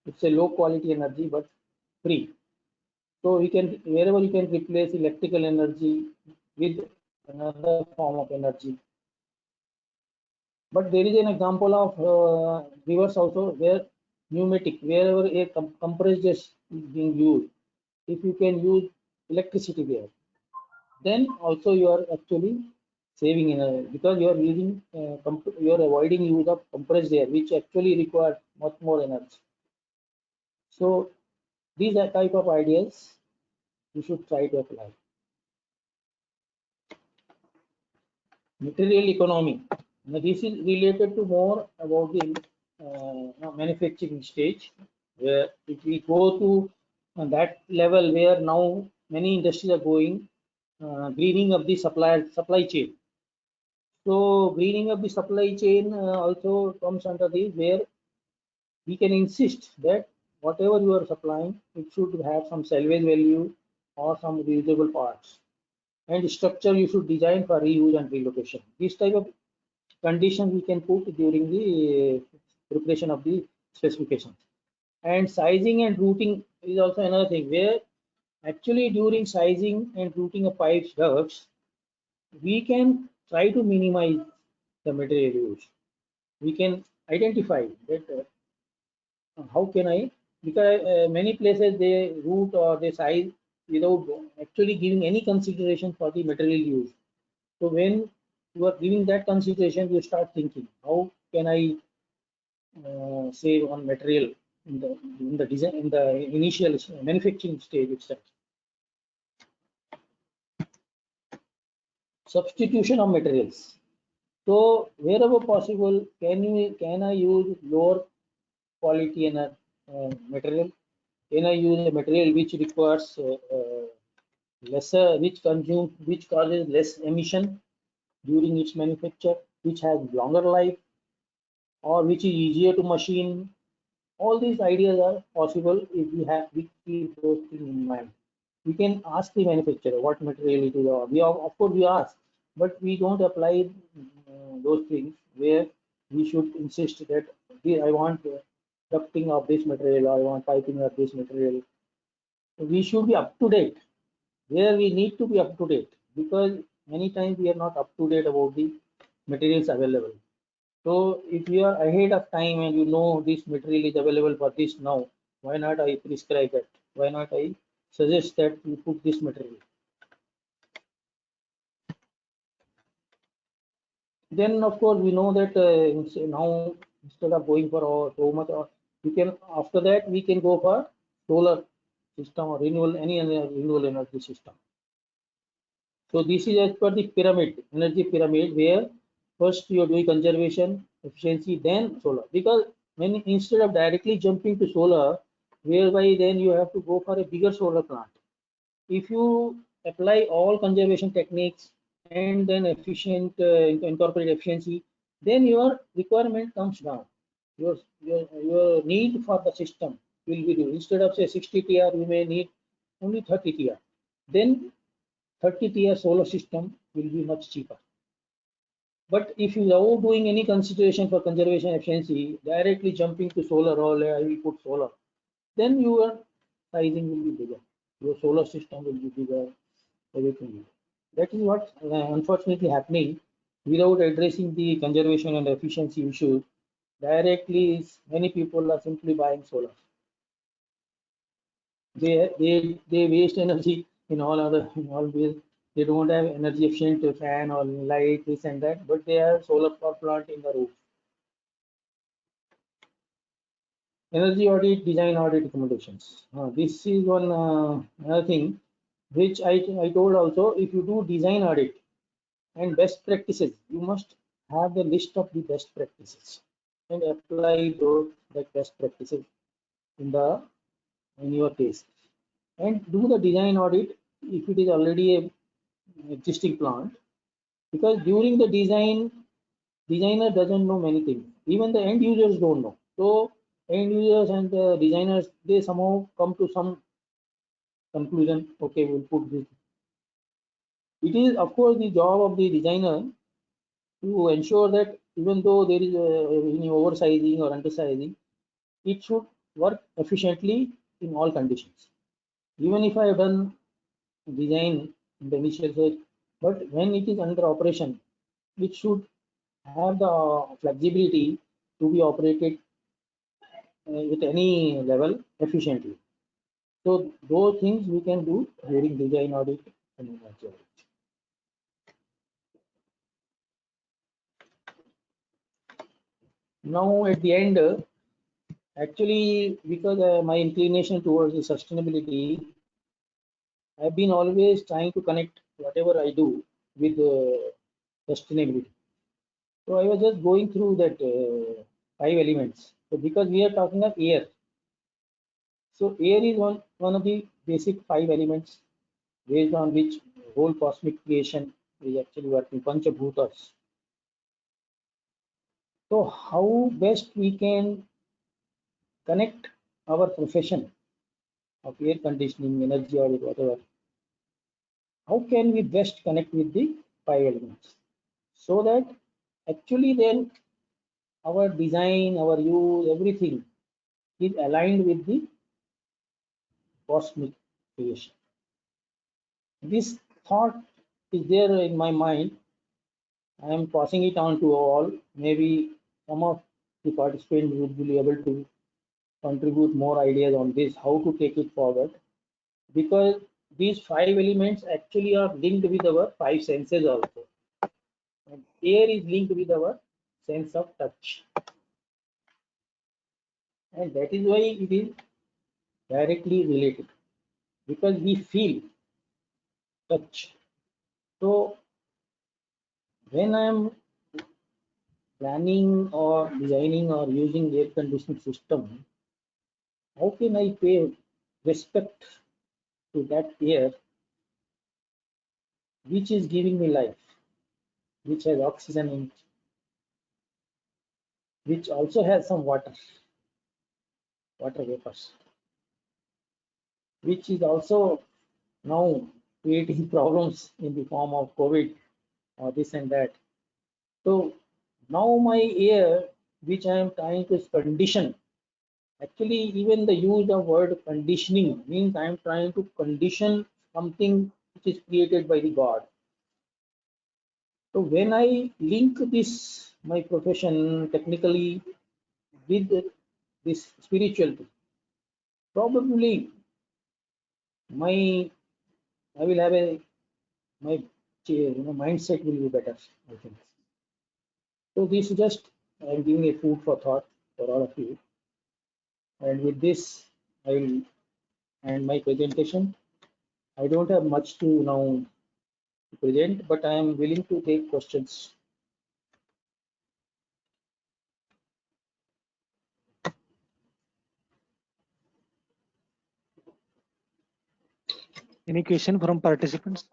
it's a low quality energy but free. So we can, wherever you can replace electrical energy with another form of energy. But there is an example of reverse also, where pneumatic, wherever a compressed is being used, if you can use electricity there, then also you are actually saving energy, because you are using you are avoiding use of compressed air, which actually requires much more energy. So these are type of ideas you should try to apply. Material economy. Now this is related to more about the manufacturing stage, where if we go to that level where now many industries are going, greening of the supply chain. So greening of the supply chain also comes under this, where we can insist that whatever you are supplying, it should have some salvage value or some reusable parts, and structure you should design for reuse and relocation. This type of condition we can put during the preparation of the specifications. And sizing and routing is also another thing, where actually during sizing and routing of pipes ducts, we can try to minimize the material use. We can identify that how can I, because many places they route or they size without actually giving any consideration for the material use. So when you are giving that consideration, you start thinking, how can I save on material in the design, in the initial manufacturing stage itself. Substitution of materials. So wherever possible, can I use lower quality material? Can I use a material which requires lesser, which causes less emission during its manufacture, which has longer life, or which is easier to machine? All these ideas are possible if we keep those things in mind. We can ask the manufacturer what material it is. We of course we ask, but we don't apply those things, where we should insist that I want ducting of this material, or I want piping of this material. We should be up to date, where we need to be up to date, because many times we are not up to date about the materials available. So if you are ahead of time and you know this material is available for this now, why not I prescribe it? Why not I suggest that you put this material? Then of course we know that now instead of going for so much, we can, after that we can go for solar system or renewable, any renewable energy system. So this is as per the pyramid, energy pyramid, where first you are doing conservation, efficiency, then solar. Because when instead of directly jumping to solar, whereby then you have to go for a bigger solar plant. If you apply all conservation techniques and then efficient incorporate efficiency, then your requirement comes down. Your need for the system will be reduced. Instead of say 60 TR, you may need only 30 TR. Then 30 TR solar system will be much cheaper. But if you are doing any consideration for conservation efficiency, directly jumping to solar, or I will put solar, then your sizing will be bigger. Your solar system will be bigger, everything. That is what unfortunately happening without addressing the conservation and efficiency issue. Directly, many people are simply buying solar. They waste energy in all ways. They don't have energy efficient fan or light, this and that, but they have solar power plant in the roof. Energy audit, design audit recommendations. This is one another thing which I told also. If you do design audit and best practices, you must have the list of the best practices and apply those best practices in your case, and do the design audit if it is already a existing plant, because during the designer doesn't know many things, even the end users don't know. So end users and the designers, they somehow come to some conclusion, okay, we'll put this. It is of course the job of the designer to ensure that even though there is any oversizing or undersizing, it should work efficiently in all conditions. Even if I have done design in the initial phase, but when it is under operation, it should have the flexibility to be operated with any level efficiently. So those things we can do during design audit and energy audit. Now at the end, actually, because my inclination towards the sustainability, I've been always trying to connect whatever I do with sustainability. So I was just going through that 5 elements. So because we are talking of air, so air is one of the basic 5 elements based on which whole cosmic creation is actually working, Panchabhutas. So how best we can connect our profession of air conditioning, energy audit, whatever, how can we best connect with the 5 elements, so that actually then our design, our use, everything is aligned with the cosmic creation. This thought is there in my mind. I am passing it on to all. Maybe some of the participants would be able to contribute more ideas on this, how to take it forward, because these 5 elements actually are linked with our 5 senses also. And air is linked with our sense of touch, and that is why it is directly related, because we feel touch. So when I am planning or designing or using air conditioning system, how can I pay respect to that air which is giving me life, which has oxygen in it, which also has some water vapors, which is also now creating problems in the form of COVID or this and that. So now my air, which I am trying to condition, actually even the use of word conditioning means I am trying to condition something which is created by the God. So when I link this, my profession technically, with this spirituality, probably I will have my mindset will be better, I think. So this is just I'm giving a food for thought for all of you. And with this, I will end my presentation. I don't have much to now present, but I am willing to take questions. Any question from participants?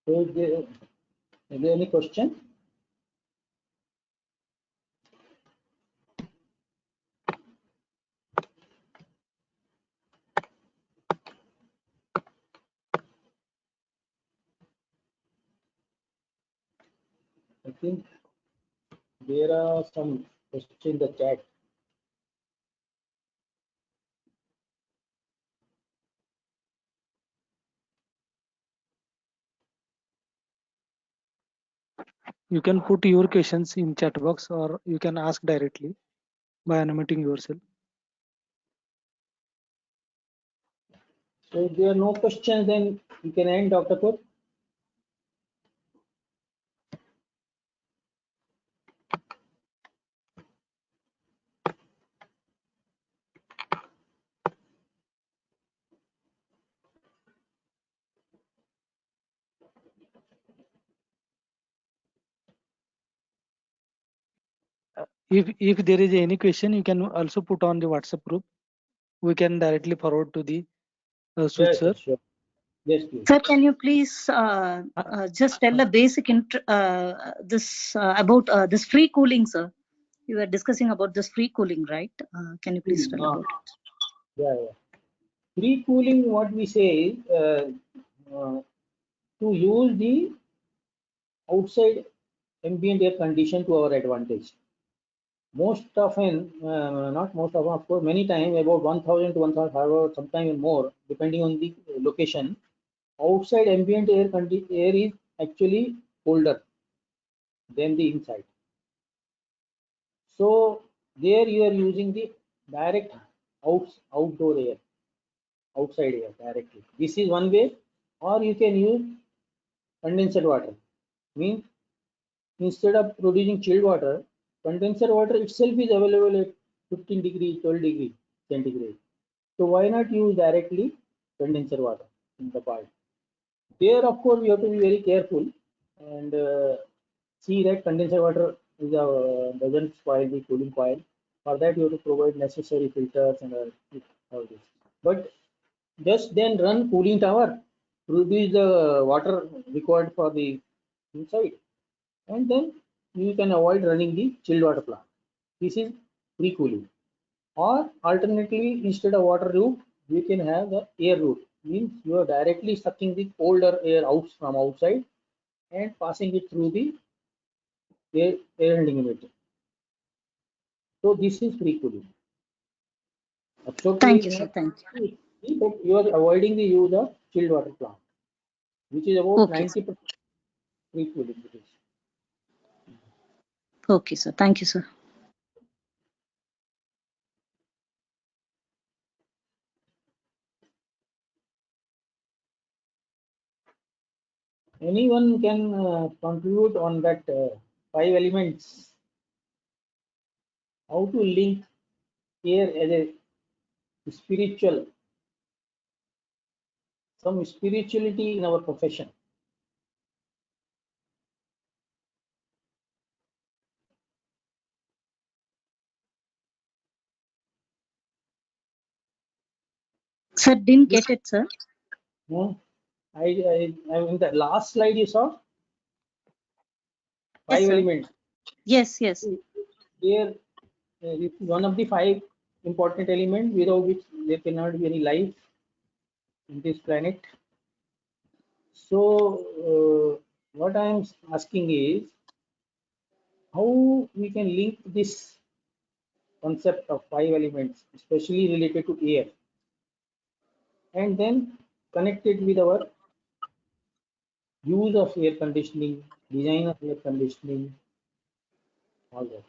So is there any question? I think there are some questions in the chat. You can put your questions in chat box or you can ask directly by unmuting yourself. So if there are no questions, then we can end, Dr. Kut. If there is any question, you can also put on the WhatsApp group. We can directly forward to the Sud Yes, sir. sure. Yes, please. Sir, can you please just tell the basic about this free cooling, sir? You were discussing about this free cooling, right? Can you please tell about it? Yeah, yeah. Free cooling, what we say is to use the outside ambient air condition to our advantage. Most often, not most often, of course, many times, about 1000 to 1500, sometimes more, depending on the location, outside ambient air is actually colder than the inside. So there you are using the direct outdoor air, outside air directly. This is one way, or you can use condensed water. Means instead of producing chilled water, condensed water itself is available at 15 degrees, 12 degrees centigrade. So why not use directly condensed water in the pipe? There, of course, we have to be very careful and see that condensed water is doesn't spoil the cooling coil. For that, you have to provide necessary filters and all this. But just then run cooling tower, produce the water required for the inside, and then you can avoid running the chilled water plant. This is free cooling. Or alternatively, instead of water route, we can have the air route. Means you are directly sucking the colder air out from outside and passing it through the air handling unit. So this is free cooling. Thank you, sir. Thank you. But you are avoiding the use of chilled water plant, which is about Okay. 90% free cooling. Okay, sir. Thank you, sir. Anyone can contribute on that 5 elements. How to link air as a spiritual, some spirituality in our profession. Sir, didn't get it, sir. No, I in the last slide you saw Yes, 5 sir. elements. Yes, yes. Here, this is one of the 5 important elements without which there cannot be any life in this planet. So, what I am asking is how we can link this concept of 5 elements, especially related to air, and then connect it with our use of air conditioning, design of air conditioning, all that.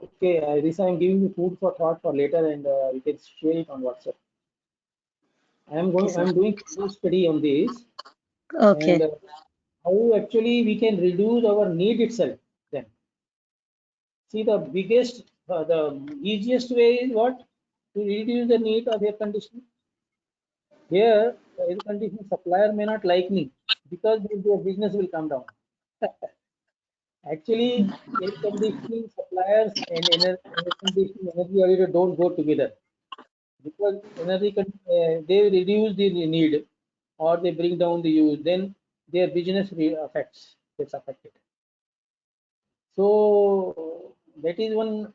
Okay, this I am giving you food for thought for later, and you can share it on WhatsApp. I am Okay, sir. doing a study on this, Okay. and how actually we can reduce our need itself then. See, the biggest, the easiest way is what? To reduce the need of air conditioning. Here, the air conditioning supplier may not like me because their business will come down. Actually, air conditioning suppliers and air conditioning energy auditor don't go together because they reduce the need or they bring down the use, then their business gets affected. So that is one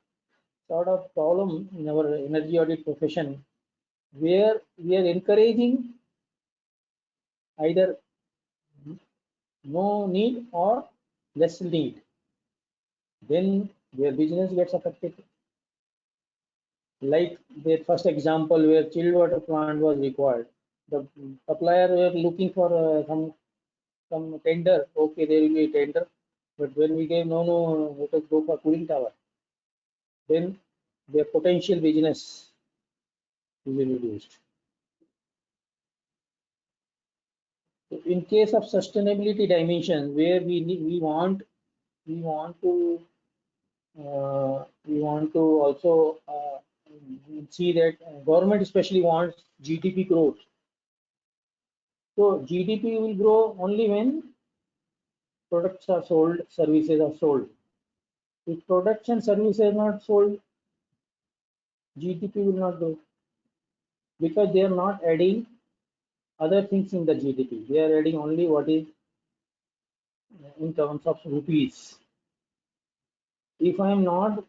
sort of problem in our energy audit profession, where we are encouraging either no need or less need, then their business gets affected. Like the first example where chilled water plant was required, the supplier were looking for some tender. Okay, there will be a tender, but when we gave no, let us go for cooling tower, then their potential business is reduced. So in case of sustainability dimension, where we want to also see that government especially wants GDP growth. So GDP will grow only when products are sold, services are sold. If products and services are not sold, GDP will not grow because they are not adding other things in the GDP. They are adding only what is in terms of rupees. If I am not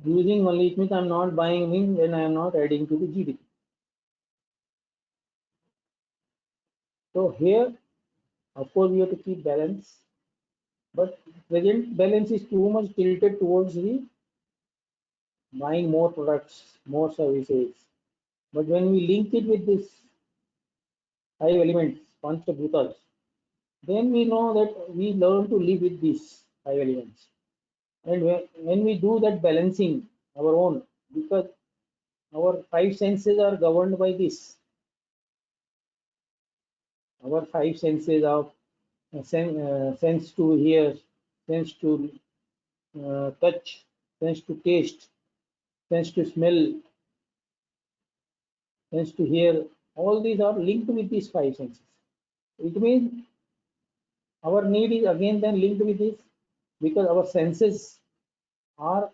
using only, it means I am not buying in, then I am not adding to the GDP. So here, of course, we have to keep balance, but present balance is too much tilted towards the buying more products, more services. But when we link it with this 5 elements, Panchabhutas, then we know that we learn to live with these 5 elements. And when we do that balancing our own, because our 5 senses are governed by this. Our 5 senses of sense to hear, sense to touch, sense to taste, sense to smell, sense to hear, all these are linked with these 5 senses. It means our need is again then linked with this, because our senses are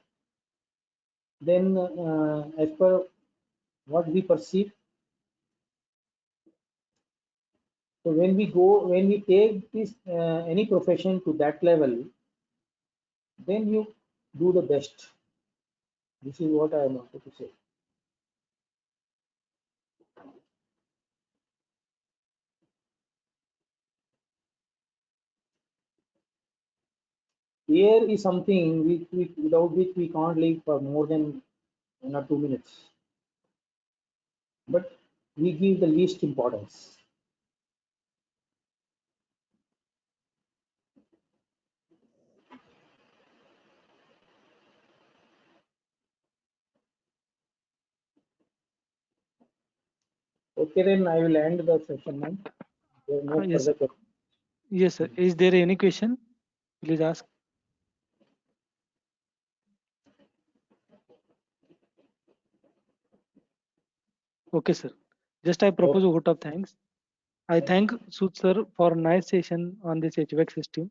then as per what we perceive. So when we take this any profession to that level, then you do the best. This is what I wanted to say. Air is something without which we can't live for more than 1 or 2 minutes. But we give the least importance. Okay, then I will end the session now. There are no Yes, further questions. yes, sir. Is there any question? Please ask. Okay, sir. Just I propose a vote of thanks. I thank Sud sir for nice session on this HVAC system.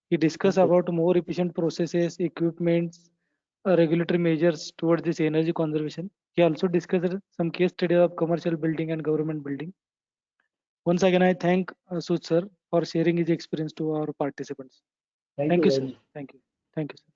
He discussed Thank you. about more efficient processes, equipments, regulatory measures towards this energy conservation. He also discussed some case study of commercial building and government building. Once again, I thank Sud sir for sharing his experience to our participants. Thank Thank you you, very sir. much. Thank you. Thank you, sir.